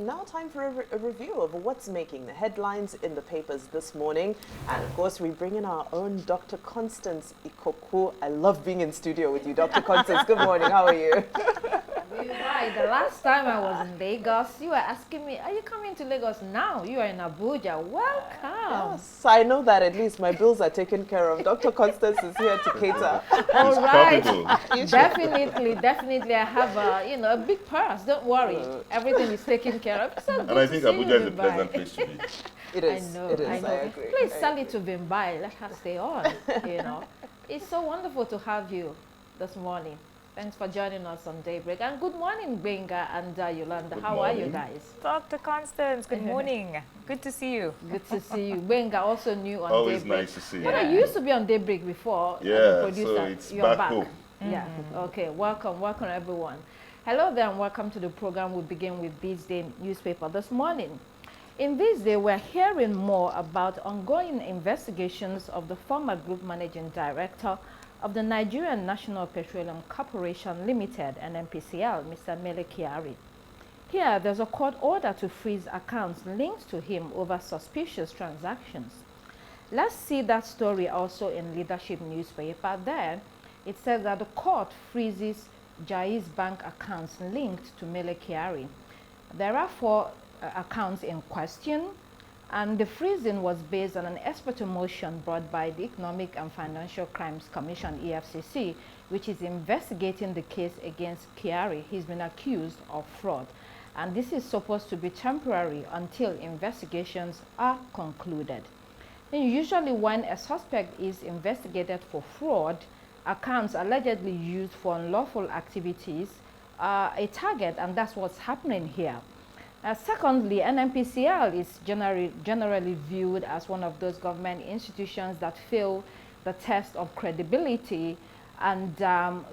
now time for a review of what's making the headlines in the papers this morning. And of course, we bring in our own Dr. Constance Ikoku. I love being in studio with you, Dr. Constance. Good morning. How are you? Right. The last time I was in Lagos, you were asking me, are you coming to Lagos now? You are in Abuja. Welcome. Yes, I know that at least my bills are taken care of. Dr. Constance is here to cater. All right. Definitely. I have a big purse. Don't worry. Everything is taken care of. So and I think Abuja is a pleasant place to be. It is. I know. I agree. Please sell it to Bimbai. Let her stay on. It's so wonderful to have you this morning. Thanks for joining us on Daybreak. And good morning, Benga and Yolanda. How are you guys? Dr. Constance, good morning. Good to see you. Good to see you. Benga, also new on Always Daybreak. nice to see you. But you used to be on Daybreak before. Yeah, as a producer. so it's You're back home. Yeah, okay. Welcome everyone. Hello there and welcome to the program. We begin with This Day newspaper this morning. In This Day, we're hearing more about ongoing investigations of the former group managing director of the Nigerian National Petroleum Corporation Limited, NNPCL, Mr. Kyari. Here, there's a court order to freeze accounts linked to him over suspicious transactions. Let's see that story also in Leadership newspaper. There, it says that the court freezes Jai's bank accounts linked to Kyari. There are 4 accounts in question, and the freezing was based on an expert motion brought by the Economic and Financial Crimes Commission, EFCC, which is investigating the case against Kyari. He's been accused of fraud. And this is supposed to be temporary until investigations are concluded. And usually when a suspect is investigated for fraud, accounts allegedly used for unlawful activities are a target, and that's what's happening here. Secondly, NNPCL is generally viewed as one of those government institutions that fail the test of credibility. And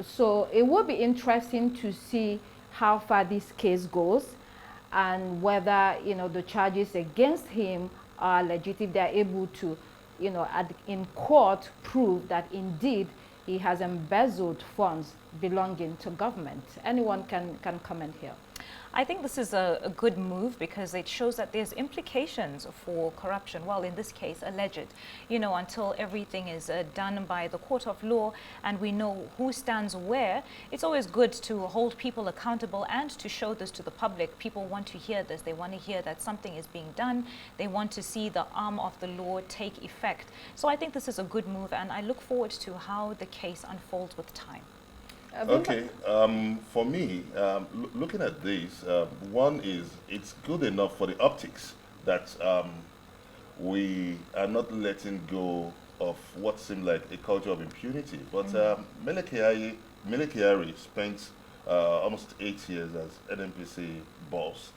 so it will be interesting to see how far this case goes and whether, the charges against him are legit, if they're able to, in court prove that indeed he has embezzled funds belonging to government. Anyone can comment here. I think this is a good move because it shows that there's implications for corruption. Well, in this case, alleged. Until everything is done by the court of law and we know who stands where, it's always good to hold people accountable and to show this to the public. People want to hear this. They want to hear that something is being done. They want to see the arm of the law take effect. So I think this is a good move, and I look forward to how the case unfolds with time. Okay, for me, looking at this, one is it's good enough for the optics that we are not letting go of what seemed like a culture of impunity. But Kyari spent almost 8 years as NNPC boss.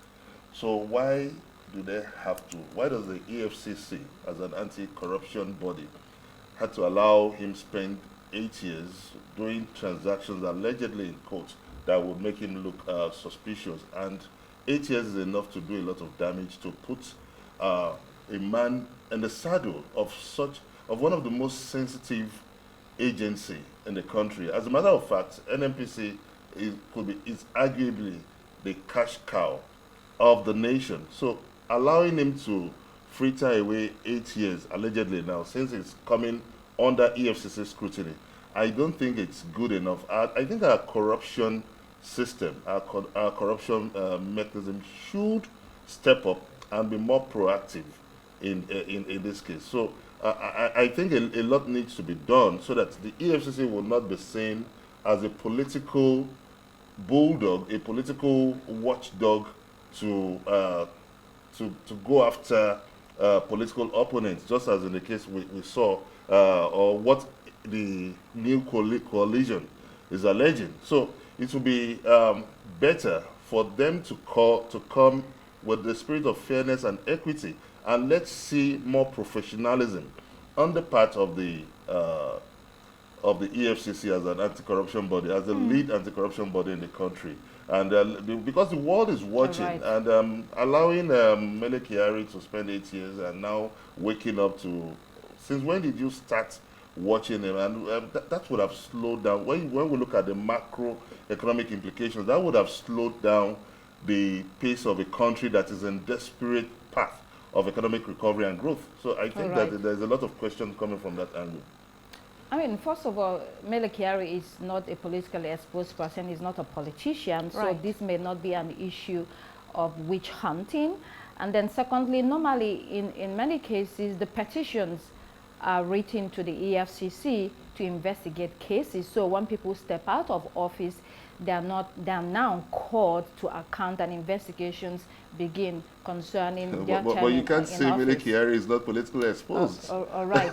So why do they have to? Why does the EFCC, as an anti-corruption body, had to allow him spend 8 years doing transactions allegedly in court that would make him look suspicious? And 8 years is enough to do a lot of damage, to put a man in the saddle of one of the most sensitive agency in the country. As a matter of fact, NNPC is arguably the cash cow of the nation. So allowing him to fritter away 8 years allegedly now, since it's coming under EFCC scrutiny, I don't think it's good enough. I think our corruption system, our corruption mechanism should step up and be more proactive in this case. So I think a lot needs to be done so that the EFCC will not be seen as a political bulldog, a political watchdog to go after political opponents, just as in the case we saw, or what the new coalition is alleging. So it will be better for them to come with the spirit of fairness and equity, and let's see more professionalism on the part of the EFCC as an anti-corruption body, as the lead anti-corruption body in the country. And because the world is watching, right. and allowing Kyari to spend 8 years and now waking up to, since when did you start watching him? And that would have slowed down. When we look at the macroeconomic implications, that would have slowed down the pace of a country that is in desperate path of economic recovery and growth. So I think that there's a lot of questions coming from that angle. I mean, first of all, Mele Kyari is not a politically exposed person, he's not a politician, so this may not be an issue of witch hunting. And then secondly, normally in many cases, the petitions are written to the EFCC to investigate cases. So when people step out of office, they are now called to account and investigations begin concerning their but you can't say Mele Kyari is not politically exposed. All right.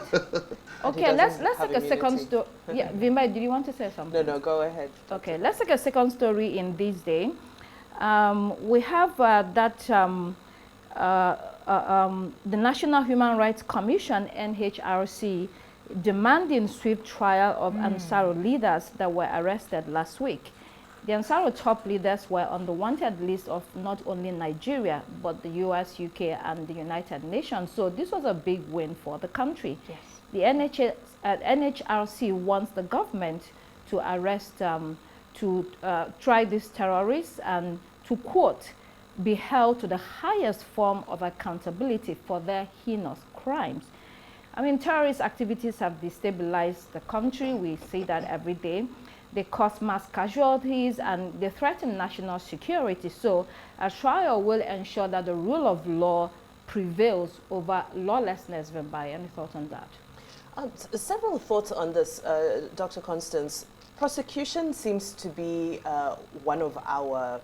Okay, let's take a second story. Yeah, Vimba, did you want to say something? No, go ahead. Okay, let's take a second story in this day. We have the National Human Rights Commission, NHRC, demanding swift trial of Ansaro leaders that were arrested last week. The Ansaro top leaders were on the wanted list of not only Nigeria, but the US, UK, and the United Nations. So this was a big win for the country. Yes. The NHRC wants the government to arrest, try these terrorists and to, quote, be held to the highest form of accountability for their heinous crimes. I mean, terrorist activities have destabilized the country. We see that every day. They cause mass casualties and they threaten national security. So a trial will ensure that the rule of law prevails over lawlessness. By any thoughts on that? Several thoughts on this, Dr. Constance. Prosecution seems to be one of our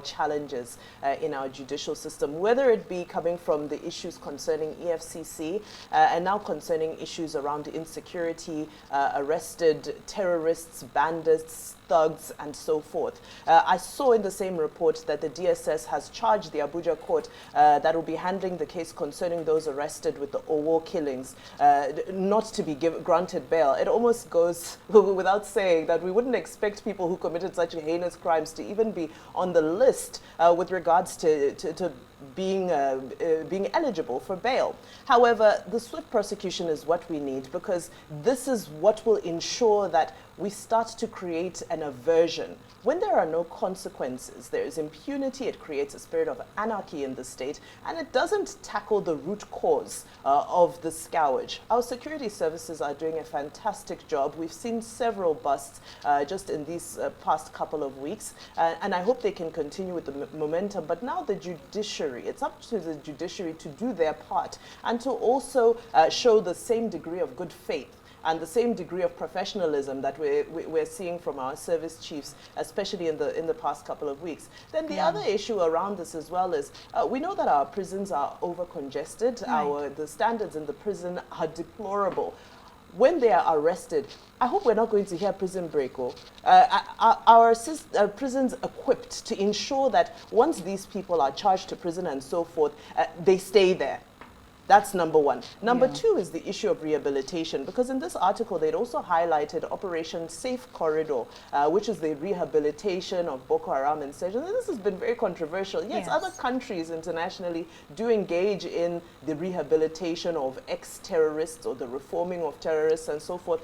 challenges in our judicial system, whether it be coming from the issues concerning EFCC and now concerning issues around insecurity, arrested terrorists, bandits, thugs, and so forth. I saw in the same report that the DSS has charged the Abuja court that will be handling the case concerning those arrested with the Owo killings not to be granted bail. It almost goes without saying that we wouldn't expect people who committed such heinous crimes to even be on the list with regards to being eligible for bail. However, the swift prosecution is what we need, because this is what will ensure that we start to create an aversion. When there are no consequences, there is impunity, it creates a spirit of anarchy in the state, and it doesn't tackle the root cause of the scourge. Our security services are doing a fantastic job. We've seen several busts just in these past couple of weeks, and I hope they can continue with the momentum. But now the judiciary, it's up to the judiciary to do their part and to also show the same degree of good faith and the same degree of professionalism that we're seeing from our service chiefs, especially in the past couple of weeks. Then the other issue around this as well is we know that our prisons are over congested. The standards in the prison are deplorable. When they are arrested, I hope we're not going to hear prison break. Our prisons equipped to ensure that once these people are charged to prison and so forth, they stay there. That's number one. Number two is the issue of rehabilitation, because in this article, they'd also highlighted Operation Safe Corridor, which is the rehabilitation of Boko Haram insurgents. And this has been very controversial. Yes, other countries internationally do engage in the rehabilitation of ex-terrorists or the reforming of terrorists and so forth.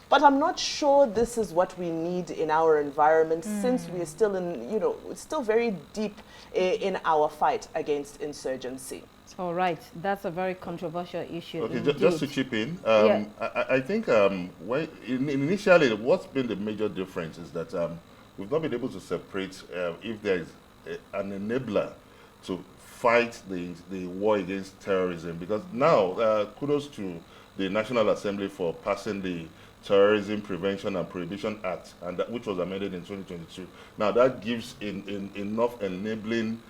But I'm not sure this is what we need in our environment, since we are still it's still very deep in our fight against insurgency. All right, that's a very controversial issue. Okay, just to chip in, I think initially what's been the major difference is that we've not been able to separate if there is an enabler to fight the war against terrorism. Because now, kudos to the National Assembly for passing the Terrorism Prevention and Prohibition Act, and which was amended in 2022. Now that gives enough enabling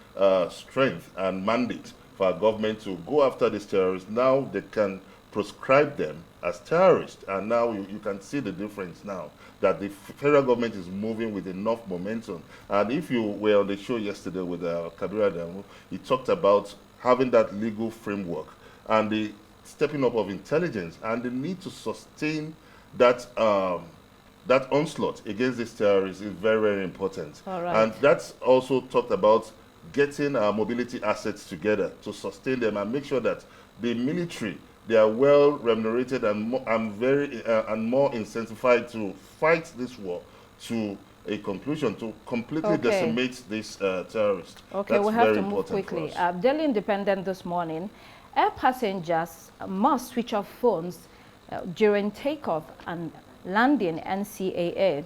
strength and mandate for our government to go after these terrorists. Now they can proscribe them as terrorists, and now you can see the difference now that the federal government is moving with enough momentum. And if you were on the show yesterday with Kabir Adamu, he talked about having that legal framework and the stepping up of intelligence and the need to sustain that that onslaught against these terrorists is very, very important. And that's also talked about getting our mobility assets together to sustain them and make sure that the military, they are well remunerated and more incentivized to fight this war, to a conclusion to completely decimate this terrorist. Okay, That's we have very to move important quickly. for us. Daily Independent this morning, air passengers must switch off phones during takeoff and landing, NCAA.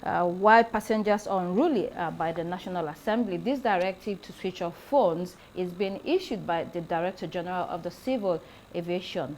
While passengers are unruly by the National Assembly, this directive to switch off phones is being issued by the Director General of the Civil Aviation,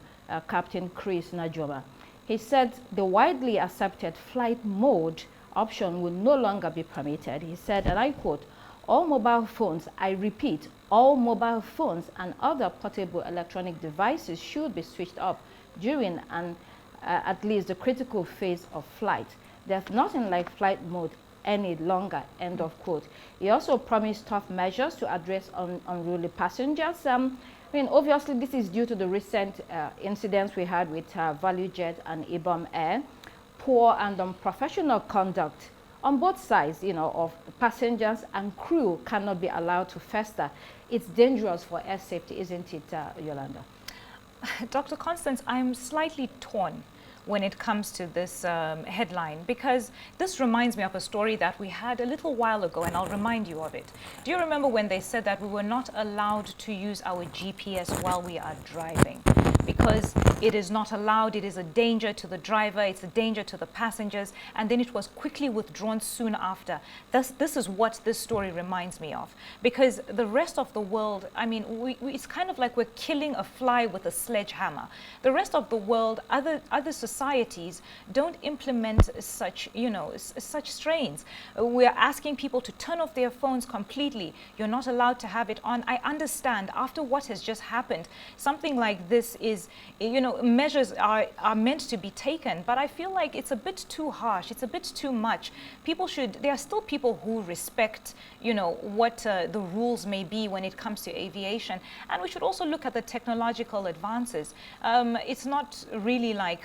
Captain Chris Najoma. He said the widely accepted flight mode option will no longer be permitted. He said, and I quote, "All mobile phones, I repeat, all mobile phones and other portable electronic devices should be switched off during and at least the critical phase of flight. There's nothing like flight mode any longer," end of quote. He also promised tough measures to address unruly passengers. I mean, obviously, this is due to the recent incidents we had with ValueJet and Ibom Air. Poor and unprofessional conduct on both sides, you know, of passengers and crew cannot be allowed to fester. It's dangerous for air safety, isn't it, Yolanda? Dr. Constance, I'm slightly torn when it comes to this headline, because this reminds me of a story that we had a little while ago, and I'll remind you of it. Do you remember when they said that we were not allowed to use our GPS while we are driving? Because it is not allowed, it is a danger to the driver, it's a danger to the passengers, and then it was quickly withdrawn soon after. This is what this story reminds me of, because the rest of the world, I mean, it's kind of like we're killing a fly with a sledgehammer. The rest of the world, other societies don't implement such, you know, such strains. We're asking people to turn off their phones completely. You're not allowed to have it on. I understand after what has just happened, something like this is, you know, measures are meant to be taken, but I feel like it's a bit too harsh. It's a bit too much. People should, there are still people who respect, you know, what the rules may be when it comes to aviation, and we should also look at the technological advances. It's not really like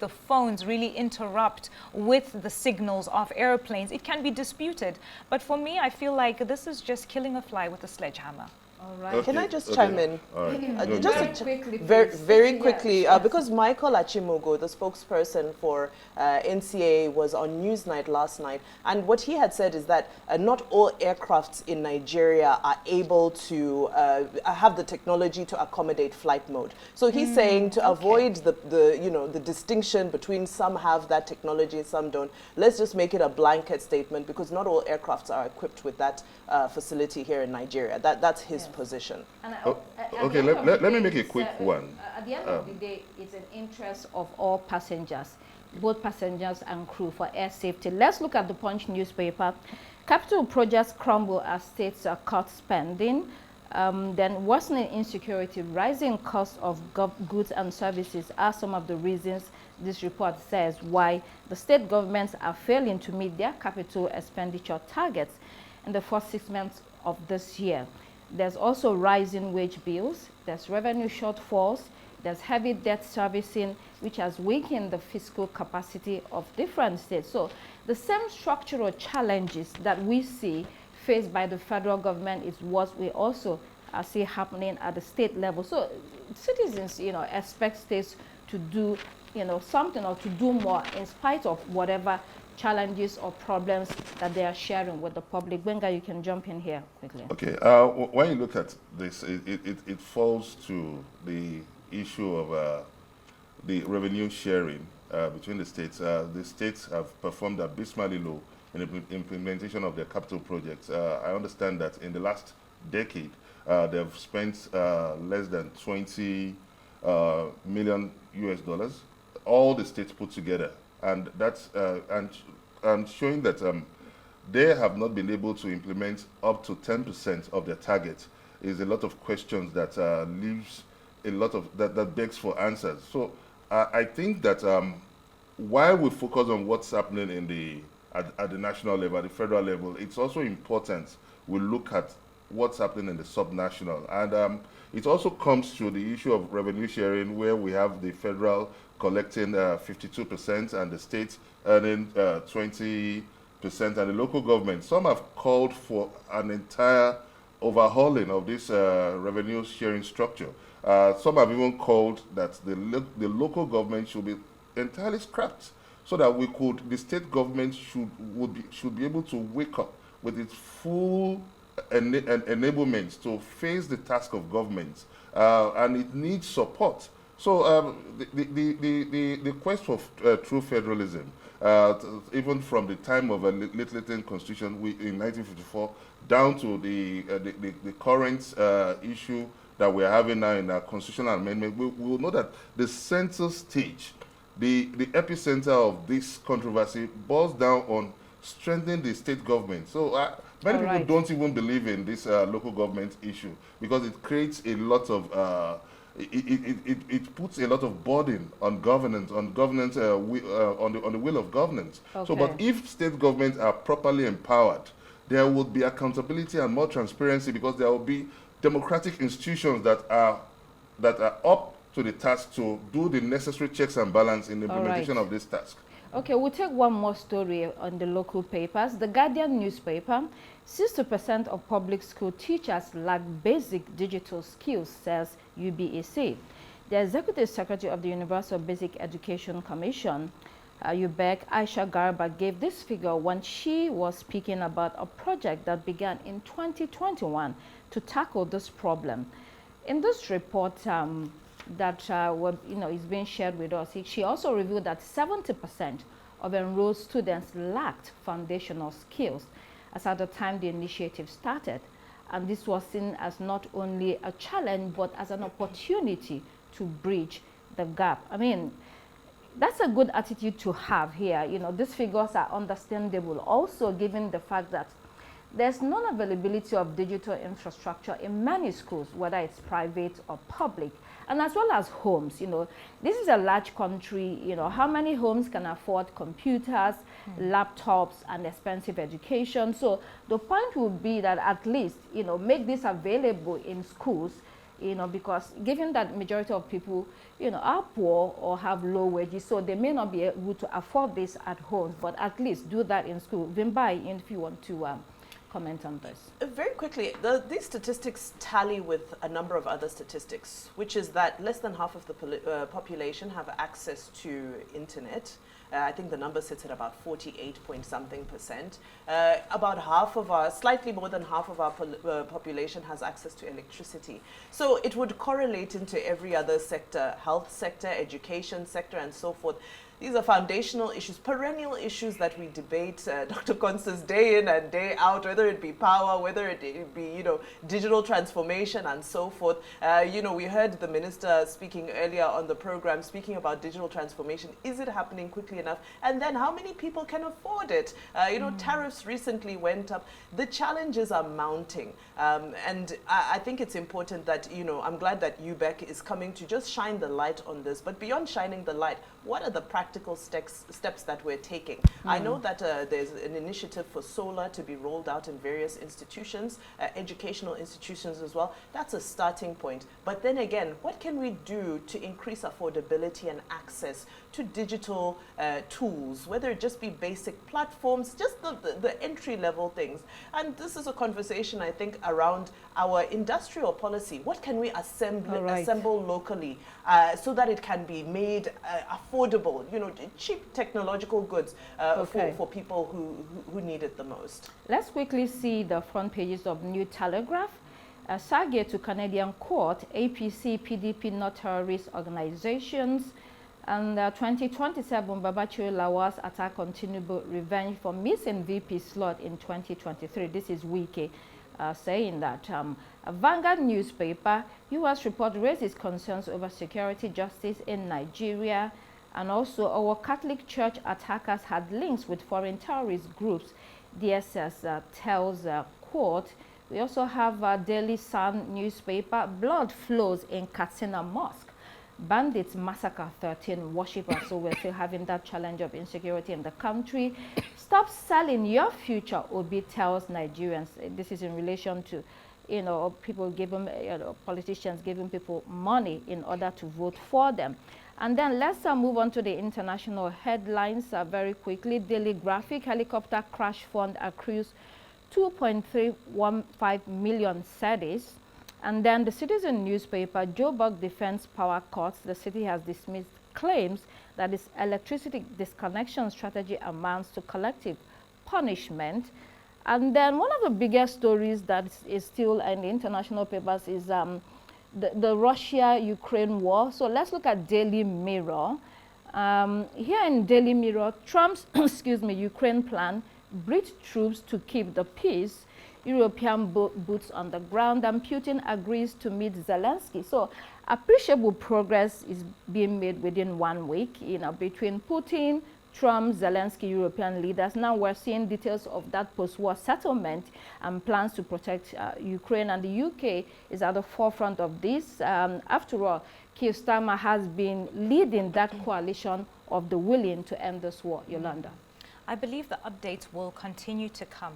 the phones really interrupt with the signals of airplanes. It can be disputed, but for me, I feel like this is just killing a fly with a sledgehammer. All right. Okay. Can I just chime in? All right. Just quickly, very quickly, because Michael Achimogo, the spokesperson for NCA, was on Newsnight last night, and what he had said is that not all aircrafts in Nigeria are able to have the technology to accommodate flight mode. So he's saying to avoid the distinction between some have that technology, some don't. Let's just make it a blanket statement, because not all aircrafts are equipped with that facility here in Nigeria. That's his position. And Okay, let me make a quick one. At the end of the day, it's an interest of all passengers, both passengers and crew, for air safety. Let's look at the Punch newspaper. Capital projects crumble as states cut spending. Then worsening insecurity, rising costs of goods and services are some of the reasons this report says why the state governments are failing to meet their capital expenditure targets in the first 6 months of this year. There's also rising wage bills, there's revenue shortfalls, there's heavy debt servicing, which has weakened the fiscal capacity of different states. So the same structural challenges that we see faced by the federal government is what we also see happening at the state level. So citizens, you know, expect states to do, you know, something or to do more in spite of whatever challenges or problems that they are sharing with the public. Benga, you can jump in here quickly. Okay, when you look at this, it falls to the issue of the revenue sharing between the states. The states have performed abysmally low in the implementation of their capital projects. I understand that in the last decade, they've spent less than 20 million US dollars, all the states put together. And that's and showing that they have not been able to implement up to 10% of their target is a lot of questions that leaves a lot of that begs for answers. So I think that while we focus on what's happening in at the national level, at the federal level, it's also important we look at what's happening in the subnational. And it also comes to the issue of revenue sharing, where we have the federal collecting 52% and the state earning 20%, and the local government. Some have called for an entire overhauling of this revenue sharing structure. Some have even called that the local government should be entirely scrapped. so that the state government should be able to wake up with its full enablement to face the task of government, and it needs support. So the quest for true federalism, even from the time of a Little Constitution in 1954 down to the current issue that we're having now in our constitutional amendment, we will know that the center stage, the epicenter of this controversy boils down on strengthening the state government. So many people don't even believe in this local government issue because it creates a lot of it puts a lot of burden on governance, on the will of governance. Okay. So, but if state governments are properly empowered, there would be accountability and more transparency, because there will be democratic institutions that are up to the task to do the necessary checks and balance in the implementation of this task. Okay, we'll take one more story on the local papers. The Guardian newspaper, 60% of public school teachers lack basic digital skills, says UBEC. The Executive Secretary of the Universal Basic Education Commission, UBEC, Aisha Garba, gave this figure when she was speaking about a project that began in 2021 to tackle this problem. In this report, that is being shared with us, she also revealed that 70% of enrolled students lacked foundational skills as at the time the initiative started. And this was seen as not only a challenge, but as an opportunity to bridge the gap. I mean, that's a good attitude to have here. You know, these figures are understandable, also given the fact that there's non-availability of digital infrastructure in many schools, whether it's private or public, and as well as homes. You know, this is a large country. You know, how many homes can afford computers, laptops, and expensive education? So the point would be that at least, you know, make this available in schools, you know, because given that majority of people, you know, are poor or have low wages, so they may not be able to afford this at home, but at least do that in school. Vimbai, if you want to comment on this. Very quickly, these statistics tally with a number of other statistics, which is that less than half of the population have access to internet. I think the number sits at about 48-point-something%. About half of slightly more than half of our population has access to electricity. So it would correlate into every other sector, health sector, education sector, and so forth. These are foundational issues, perennial issues that we debate, Dr. Constance, day in and day out, whether it be power, whether it be, you know, digital transformation and so forth. You know, we heard the minister speaking earlier on the program, speaking about digital transformation. Is it happening quickly enough? And then how many people can afford it? You know, tariffs recently went up. The challenges are mounting. And I think it's important that, you know, I'm glad that UBEC is coming to just shine the light on this. But beyond shining the light, what are the practical steps that we're taking? I know that there's an initiative for solar to be rolled out in various institutions, educational institutions as well. That's a starting point. But then again, what can we do to increase affordability and access to digital tools, whether it just be basic platforms, just the entry-level things? And this is a conversation, I think, around our industrial policy. What can we assemble locally so that it can be made affordable, you know, cheap technological goods for people who need it the most? Let's quickly see the front pages of New Telegraph. Sage to Canadian court, APC, PDP, not terrorist organizations. And 2027, Babachir Lawal's attack on Tinubu, revenge for missing VP slot in 2023. This is Wiki saying that. A Vanguard newspaper, U.S. report raises concerns over security justice in Nigeria. And also, our Catholic Church attackers had links with foreign terrorist groups, DSS tells court. We also have Daily Sun newspaper, blood flows in Katsina Mosque. Bandits massacre 13 worshippers, so we're still having that challenge of insecurity in the country. Stop selling your future, Obi tells Nigerians. This is in relation to, you know, people giving, politicians giving people money in order to vote for them. And then let's move on to the international headlines very quickly. Daily Graphic, helicopter crash fund accrues 2.315 million cedis. And then the Citizen newspaper, Joburg defends power cuts. The city has dismissed claims that its electricity disconnection strategy amounts to collective punishment. And then one of the biggest stories that is still in the international papers is the Russia-Ukraine war. So let's look at Daily Mirror. Here in Daily Mirror, Trump's Ukraine plan, British troops to keep the peace, European boots on the ground, and Putin agrees to meet Zelensky. So appreciable progress is being made within 1 week, between Putin, Trump, Zelensky, European leaders. Now we're seeing details of that post-war settlement and plans to protect Ukraine, and the UK is at the forefront of this. After all, Keir Starmer has been leading that coalition of the willing to end this war. Yolanda. I believe the updates will continue to come.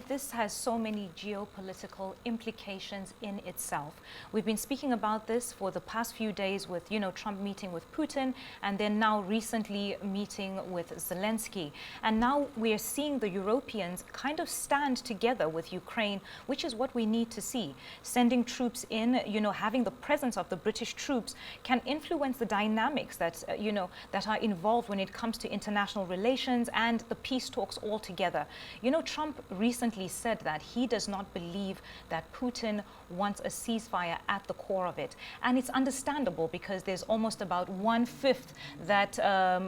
This has so many geopolitical implications in itself. We've been speaking about this for the past few days with, Trump meeting with Putin, and then now recently meeting with Zelensky. And now we're seeing the Europeans kind of stand together with Ukraine, which is what we need to see. Sending troops in, having the presence of the British troops can influence the dynamics that, that are involved when it comes to international relations and the peace talks altogether. Trump recently said that he does not believe that Putin wants a ceasefire at the core of it. And it's understandable because there's almost about 1/5 that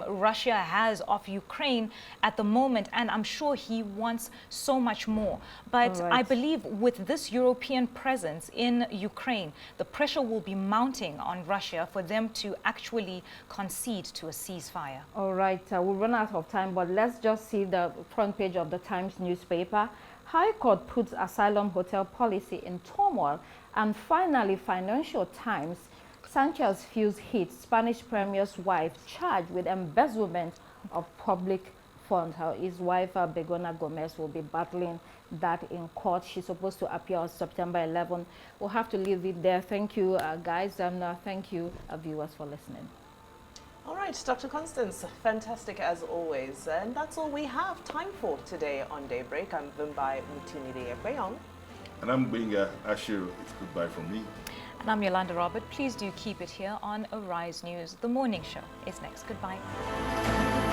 Russia has of Ukraine at the moment. And I'm sure he wants so much more. But I believe with this European presence in Ukraine, the pressure will be mounting on Russia for them to actually concede to a ceasefire. All right, we'll run out of time, but let's just see the front page of the Times newspaper. High Court puts asylum hotel policy in turmoil. And finally, Financial Times, Sanchez feels hit. Spanish Premier's wife charged with embezzlement of public funds. His wife, Begona Gomez, will be battling that in court. She's supposed to appear on September 11. We'll have to leave it there. Thank you, guys, and thank you, viewers, for listening. All right, Dr. Constance, fantastic as always. And that's all we have time for today on Daybreak. I'm Vimbai Mutinide Ekweong. And I'm Benga Ashiru. It's goodbye from me. And I'm Yolanda Robert. Please do keep it here on Arise News. The morning show is next. Goodbye.